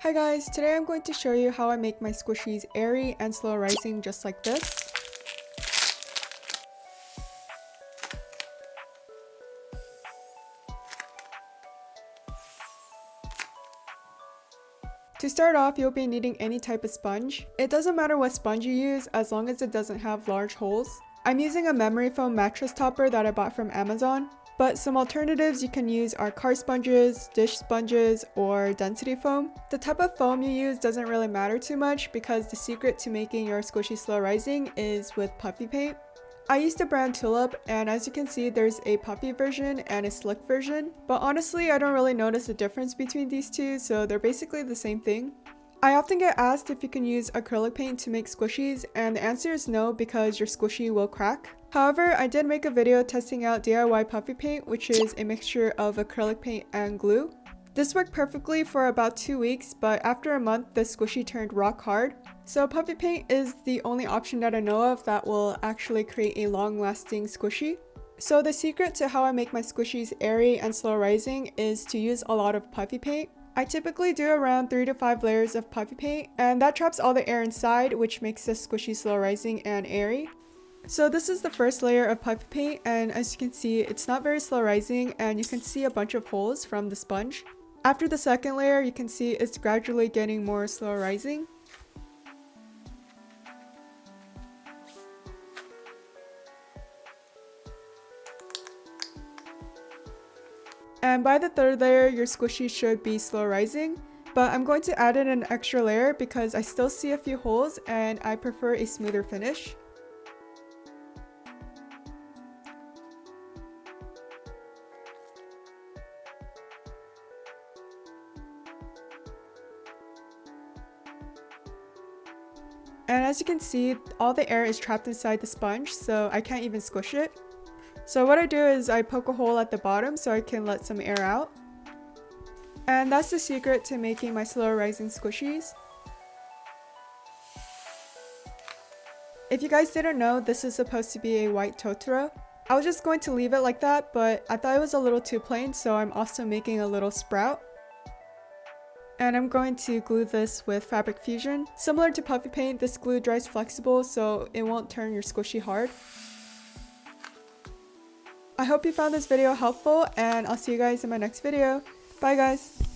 Hi guys, today I'm going to show you how I make my squishies airy and slow rising just like this. To start off, you'll be needing any type of sponge. It doesn't matter what sponge you use as long as it doesn't have large holes. I'm using a memory foam mattress topper that I bought from Amazon. But some alternatives you can use are car sponges, dish sponges, or density foam. The type of foam you use doesn't really matter too much because the secret to making your squishy slow rising is with puffy paint. I used the brand Tulip, and as you can see there's a puffy version and a slick version, but honestly I don't really notice a difference between these two, so they're basically the same thing. I often get asked if you can use acrylic paint to make squishies, and the answer is no because your squishy will crack. However, I did make a video testing out DIY puffy paint, which is a mixture of acrylic paint and glue. This worked perfectly for about 2 weeks, but after a month the squishy turned rock hard. So puffy paint is the only option that I know of that will actually create a long-lasting squishy. So the secret to how I make my squishies airy and slow rising is to use a lot of puffy paint. I typically do around 3 to 5 layers of puffy paint, and that traps all the air inside, which makes the squishy slow rising and airy. So this is the first layer of puffy paint, and as you can see it's not very slow rising and you can see a bunch of holes from the sponge. After the second layer you can see it's gradually getting more slow rising. And by the third layer your squishy should be slow rising, but I'm going to add in an extra layer because I still see a few holes and I prefer a smoother finish. And as you can see, all the air is trapped inside the sponge, so I can't even squish it. So what I do is I poke a hole at the bottom so I can let some air out. And that's the secret to making my slow rising squishies. If you guys didn't know, this is supposed to be a white Totoro. I was just going to leave it like that, but I thought it was a little too plain, so I'm also making a little sprout. And I'm going to glue this with fabric fusion. Similar to puffy paint, this glue dries flexible so it won't turn your squishy hard. I hope you found this video helpful, and I'll see you guys in my next video. Bye guys!